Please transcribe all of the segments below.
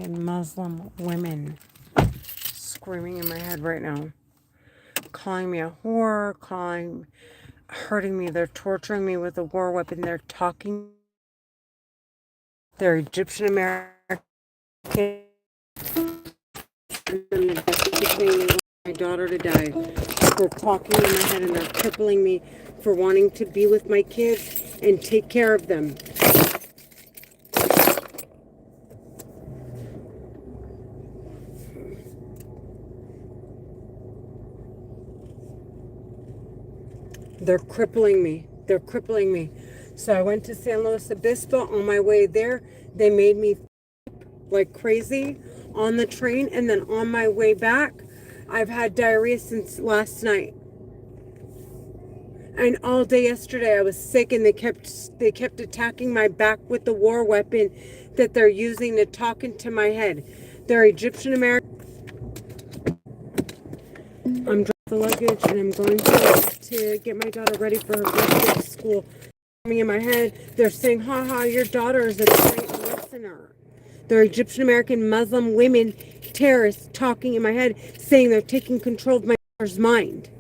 American Muslim women screaming in my head right now, calling me a whore, hurting me. They're torturing me with a war weapon. They're talking. They're Egyptian American. My daughter to die. They're talking in my head and they're crippling me for wanting to be with my kids and take care of them. They're crippling me. They're crippling me. So I went to San Luis Obispo. On my way there, they made me like crazy on the train, and then on my way back, I've had diarrhea since last night. And all day yesterday I was sick, and they kept attacking my back with the war weapon that they're using to talk into my head. They're Egyptian American. I'm dropping the luggage and I'm going to get my daughter ready for her first day of school. In my head, they're saying, "Ha, your daughter is a great listener." They're Egyptian American Muslim women terrorists talking in my head, saying they're taking control of my daughter's mind.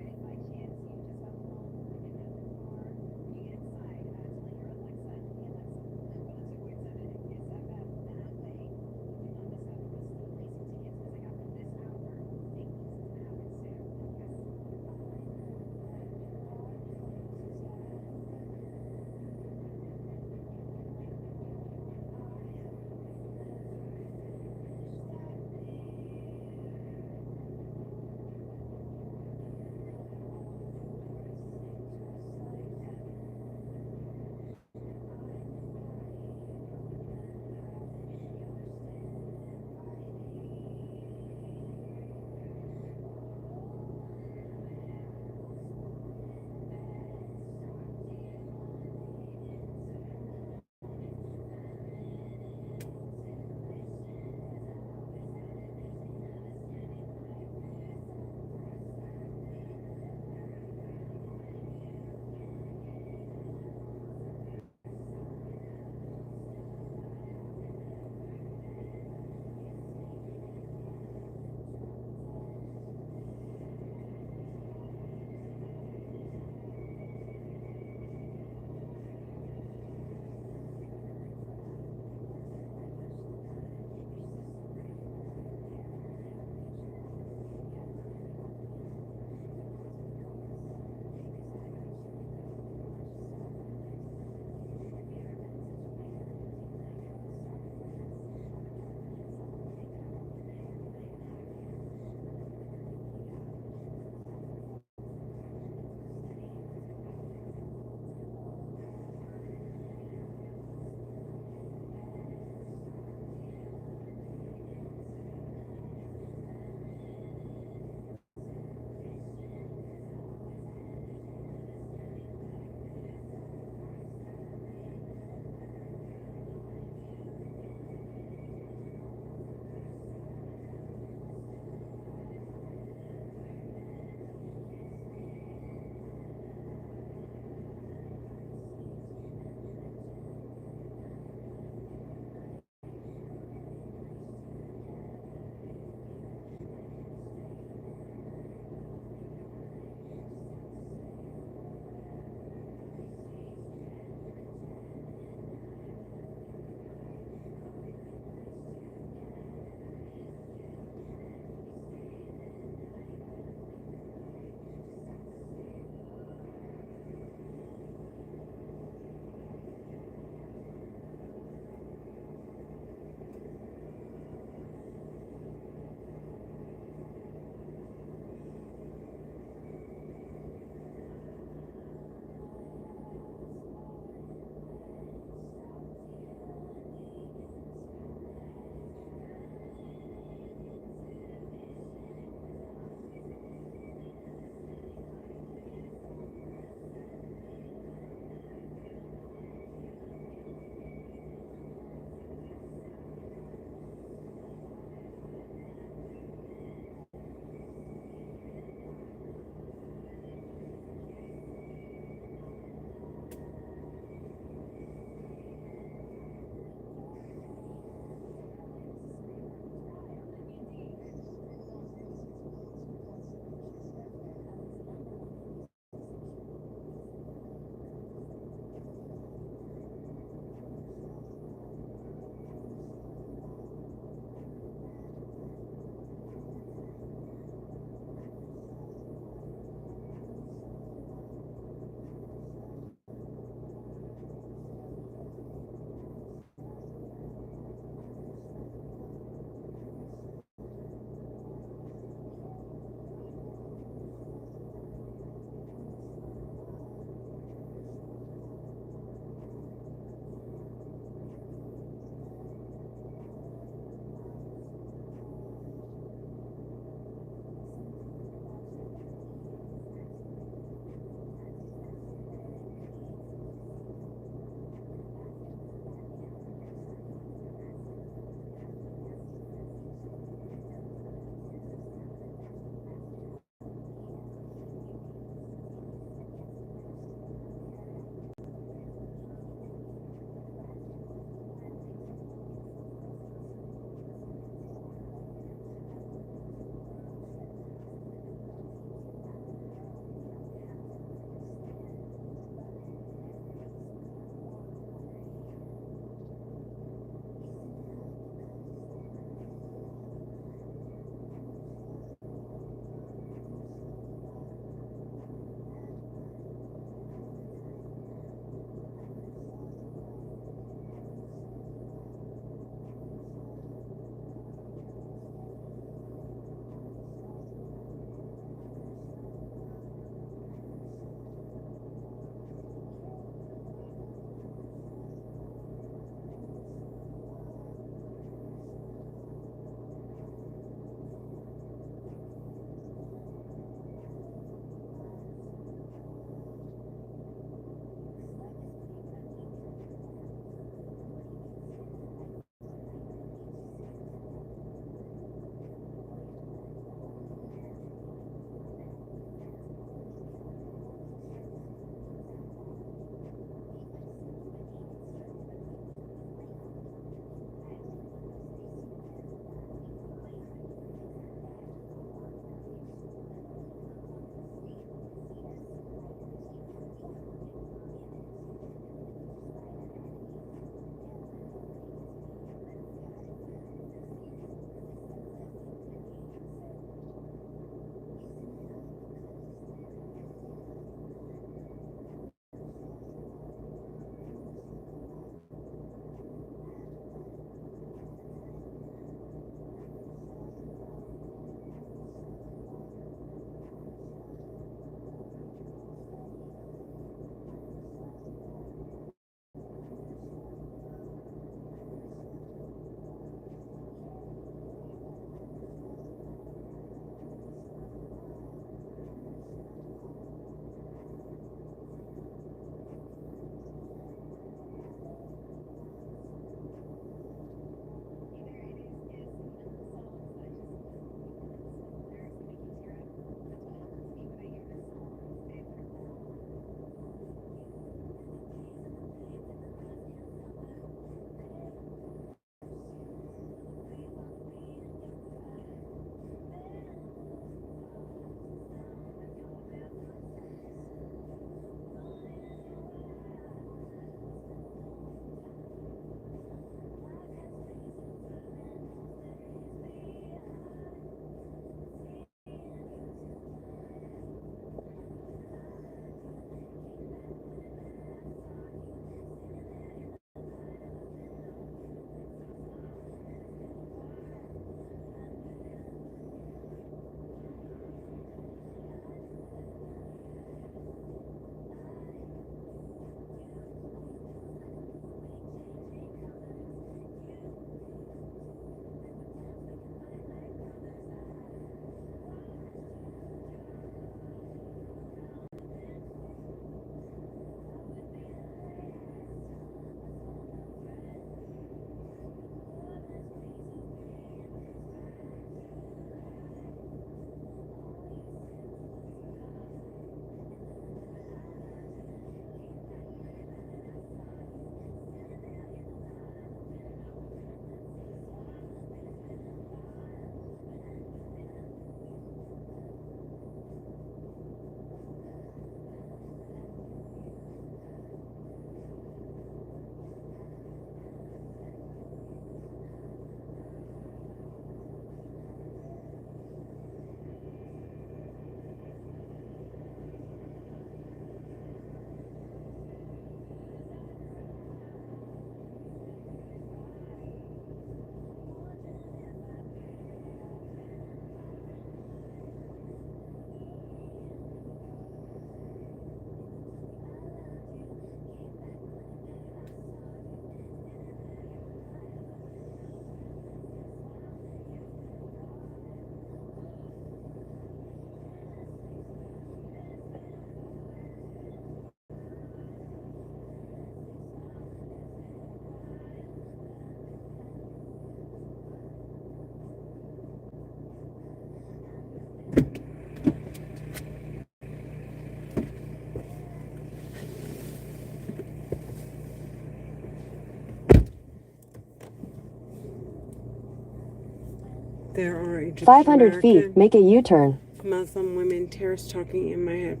There are Egyptian 500 feet, American make a U-turn. Muslim women terrorists talking in my head.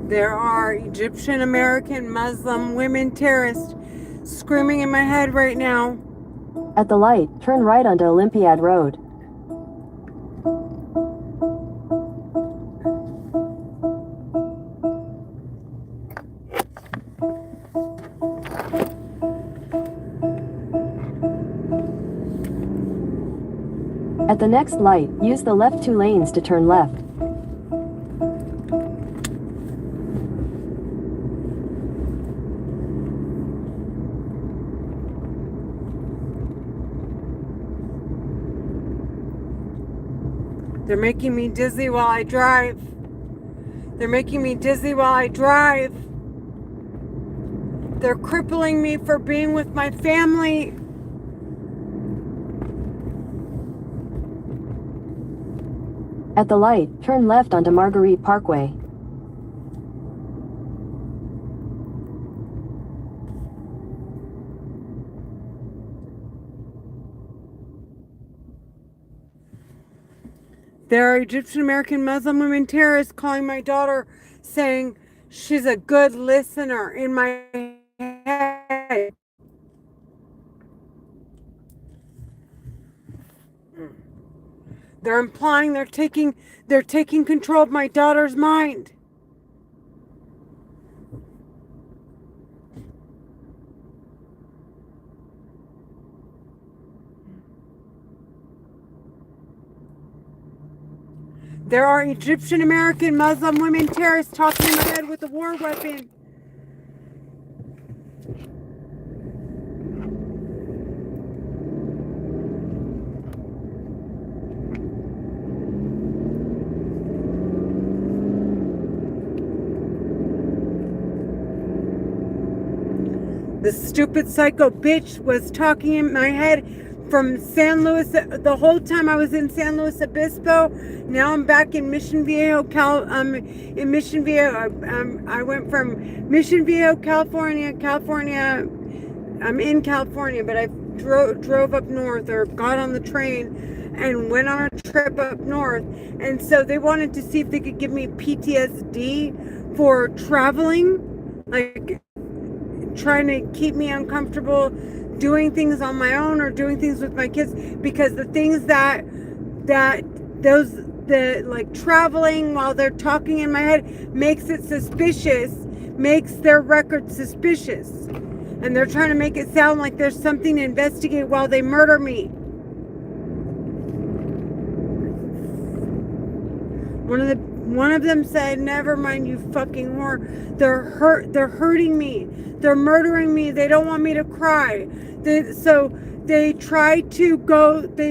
There are Egyptian American Muslim women terrorists screaming in my head right now. At the light, turn right onto Olympiad Road. At the next light, use the left 2 lanes to turn left. They're making me dizzy while I drive. They're making me dizzy while I drive. They're crippling me for being with my family. At the light, turn left onto Marguerite Parkway. There are Egyptian American Muslim women terrorists calling my daughter, saying she's a good listener in my head. They're implying they're taking control of my daughter's mind. There are Egyptian American Muslim women terrorists talking in my head with a war weapon. The stupid psycho bitch was talking in my head from San Luis the whole time I was in San Luis Obispo. Now I'm back in Mission Viejo, in Mission Viejo. I went from Mission Viejo, California. I'm in California, but I drove up north or got on the train and went on a trip up north. And so they wanted to see if they could give me PTSD for traveling, like trying to keep me uncomfortable doing things on my own or doing things with my kids, because the things that like traveling while they're talking in my head makes it suspicious, makes their record suspicious, and they're trying to make it sound like there's something to investigate while they murder me. One of them said, "Never mind, you fucking whore. They're hurting me. They're murdering me. They don't want me to cry. They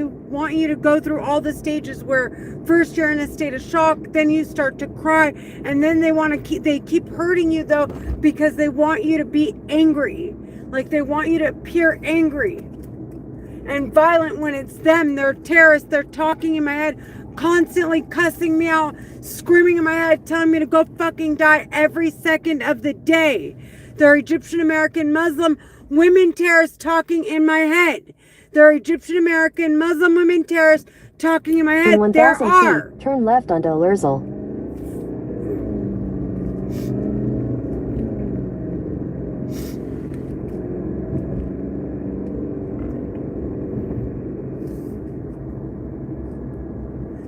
want you to go through all the stages where first you're in a state of shock, then you start to cry, and then they keep hurting you though, because they want you to be angry. Like they want you to appear angry and violent when it's them. They're terrorists. They're talking in my head, constantly cussing me out, screaming in my head, telling me to go fucking die every second of the day. There are Egyptian American Muslim women terrorists talking in my head. There are Egyptian American Muslim women terrorists talking in my head. In 1,000 feet, turn left onto Alerzal.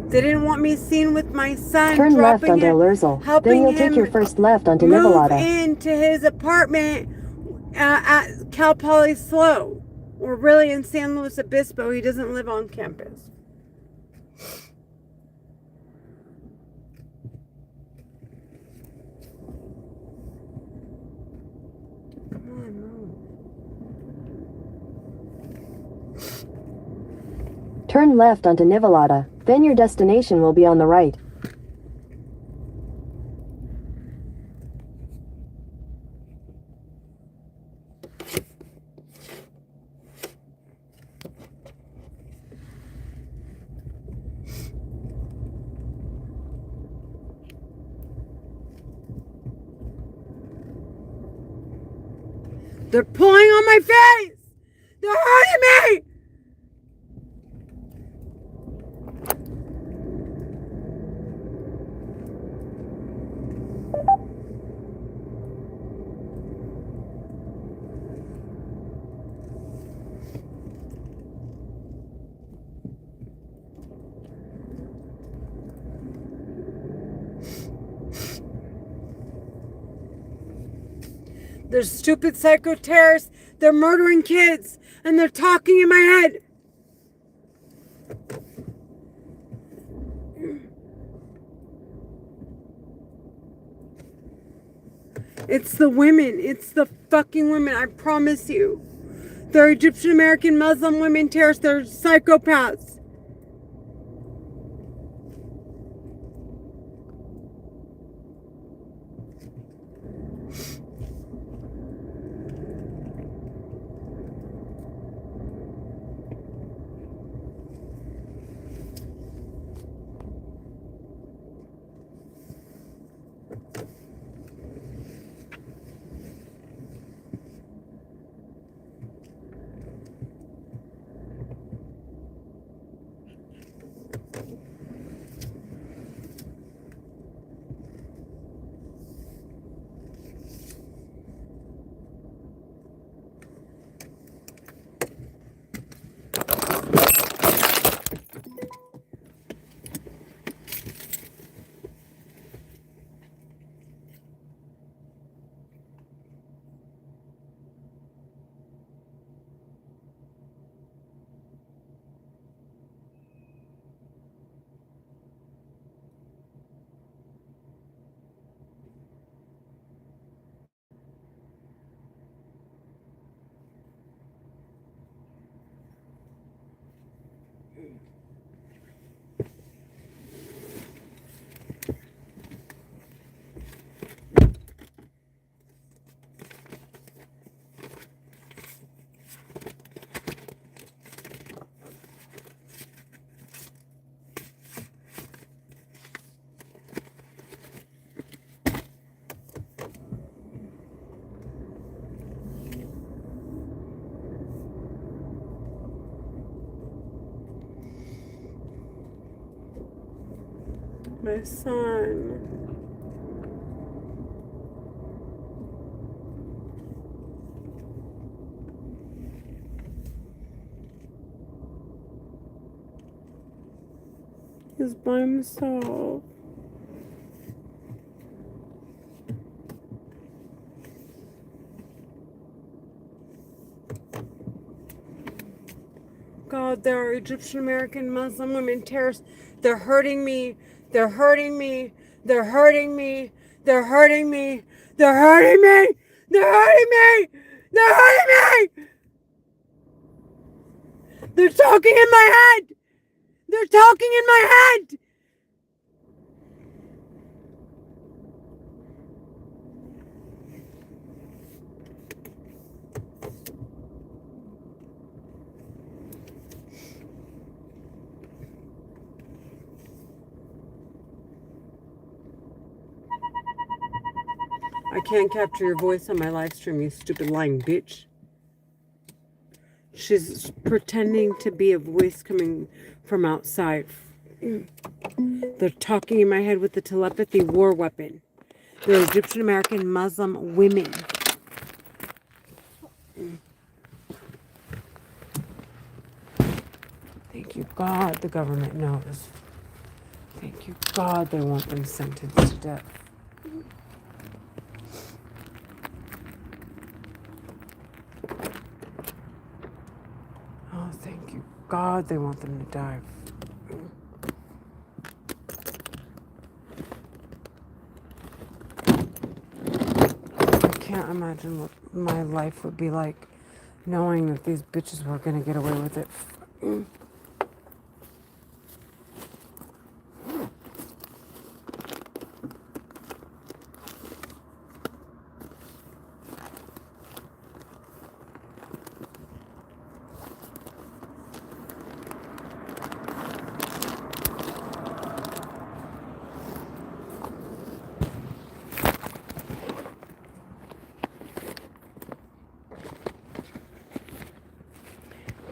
They didn't want me seen with my son. Turn left onto Alerzal. Then you'll take your first left onto Nivolata. Move into his apartment at Cal Poly SLO, or really in San Luis Obispo. He doesn't live on campus. Come on, move. Turn left onto Nivolata. Then your destination will be on the right. They're pulling on my face. They're hurting me. They're stupid psycho terrorists. They're murdering kids. And they're talking in my head. It's the women. It's the fucking women. I promise you. They're Egyptian American Muslim women terrorists. They're psychopaths. My son. He's by himself. God, there are Egyptian American Muslim women terrorists. They're hurting me. They're hurting me. They're hurting me. They're hurting me. They're hurting me. They're hurting me. They're hurting me. They're talking in my head. They're talking in my head. I can't capture your voice on my live stream, you stupid lying bitch. She's pretending to be a voice coming from outside. They're talking in my head with the telepathy war weapon. They're Egyptian American Muslim women. Thank you, God, the government knows. Thank you, God, they want them sentenced to death. Oh, thank you, God, they want them to die. I can't imagine what my life would be like knowing that these bitches were gonna get away with it.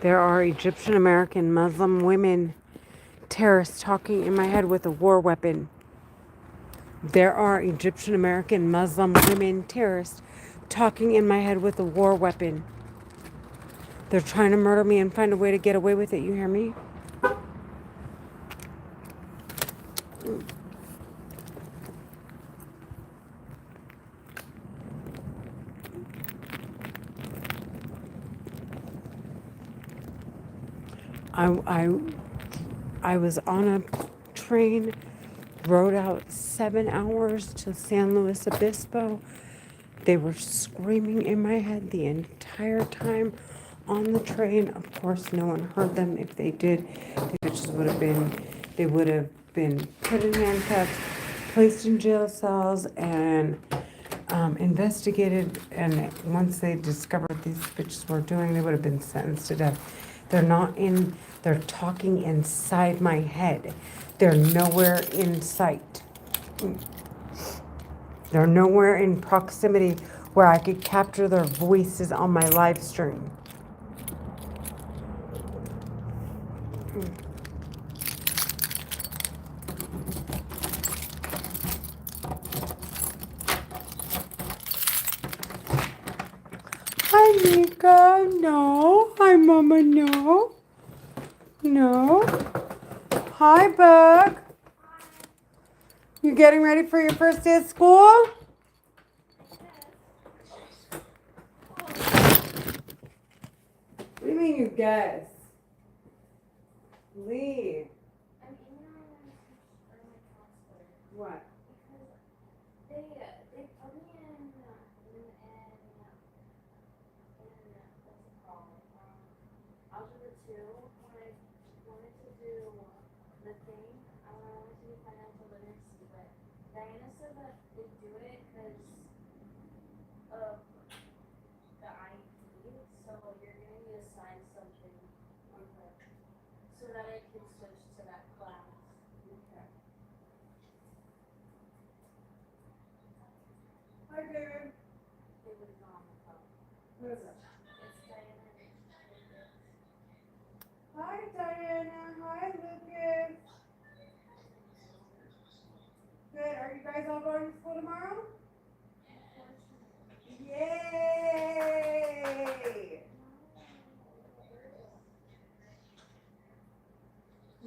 There are Egyptian American Muslim women terrorists talking in my head with a war weapon. There are Egyptian American Muslim women terrorists talking in my head with a war weapon. They're trying to murder me and find a way to get away with it. You hear me? I was on a train, rode out 7 hours to San Luis Obispo. They were screaming in my head the entire time on the train. Of course, no one heard them. If they did, they would have been put in handcuffs, placed in jail cells, and investigated. And once they discovered what these bitches were doing, they would have been sentenced to death. They're talking inside my head. They're nowhere in sight. They're nowhere in proximity where I could capture their voices on my live stream. Hi, Mika. No. Hi, Mama. No. No. Hi, Bug. You getting ready for your first day of school? What do you mean you guess? Lee. What? They put me in what's it called? Algebra 2 when I wanted to do the thing. I wanted to do financial literacy, but Diana said that they do it because of the IP, so you're gonna be assigned something so that I can switch to that class. Okay. Hi, David. It was not my fault. Who is it? It's Diana. Hi, Diana. Hi, Lucas. Good. Are you guys all going to school tomorrow? Yay!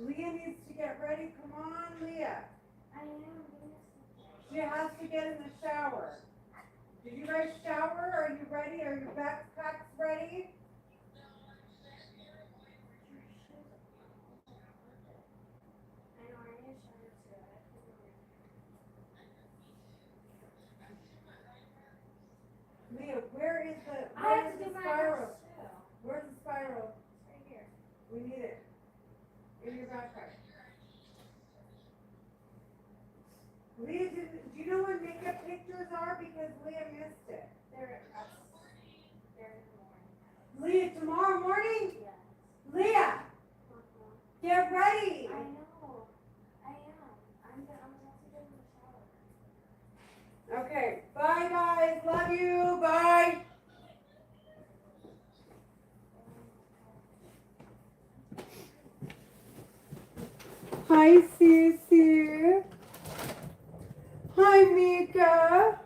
Leah needs to get ready. Come on, Leah. I am. She has to get in the shower. Did you guys shower? Are you ready? Are your backpacks ready? I know, I need to shower too. Leah, where is the I have to do my spiral? house too. Where's the spiral? It's right here. We need it. In your backpack. Leah, do you know when makeup pictures are? Because Leah missed it. They're in the morning. Leah, tomorrow morning? Yes. Leah, get ready. I know. I am. I'm about to get in the shower. Okay, bye guys. Love you. Bye. Hi, Cece. Hi, Mika.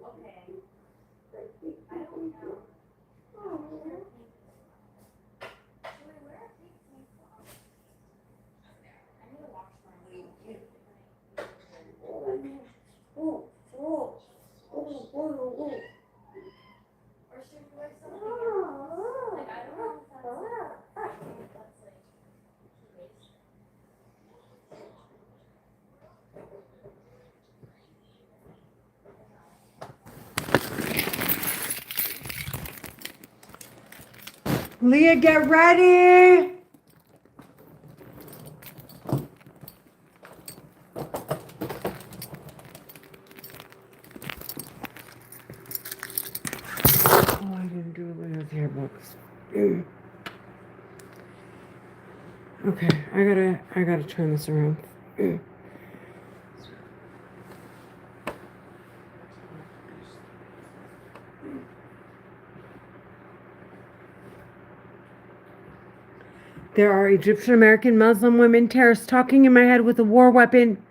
Okay. I don't know. Julie, where are these came from? I need to wash my hands. Or should we wear something else? Like, I don't know if that's like, waste. Leah, get ready. Oh, I didn't do Leah. those yearbooks. Okay, I gotta turn this around. There are Egyptian American Muslim women terrorists talking in my head with a war weapon.